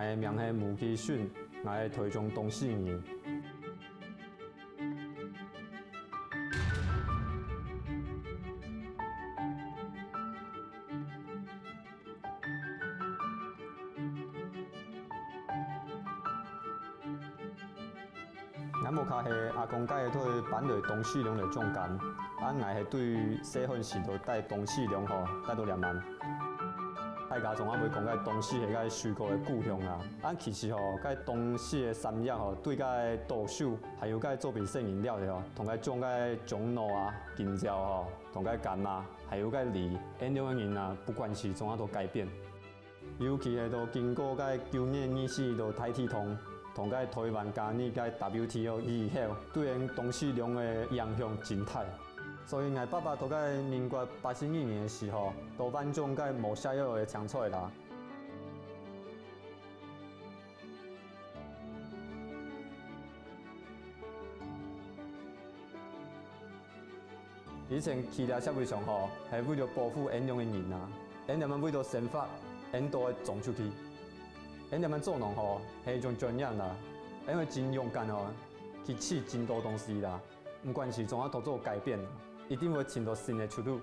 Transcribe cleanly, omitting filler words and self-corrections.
的名是吴基训，我的台中东势人。俺无卡是阿公介对板类东势龙的种感，俺爱是对细汉时就带东势龙吼带到2万。大家从啊袂讲介东势是介水果的故乡啦，俺其实吼介东势的山药吼对介豆秀还有介做比性饮料的吼，同介种介樟脑啊、金蕉吼，同介柑啊，还有介梨，沿用的人啊，不管是怎啊都改变。尤其是都经过介9年议事都台铁通。同介台湾加入介 WTO 以后，对因东势龙的影响真大。所以，我爸爸在介民国82年的时候，都万种介无下药的青菜啦。以前去了社会上吼，系为了保护沿用的人啊，沿他们为了生发，沿都会种出去。因他们做农吼是一种专业啦，因为真勇敢吼，去试真多东西啦，不管是怎啊都做改变，一定会寻到新的出路。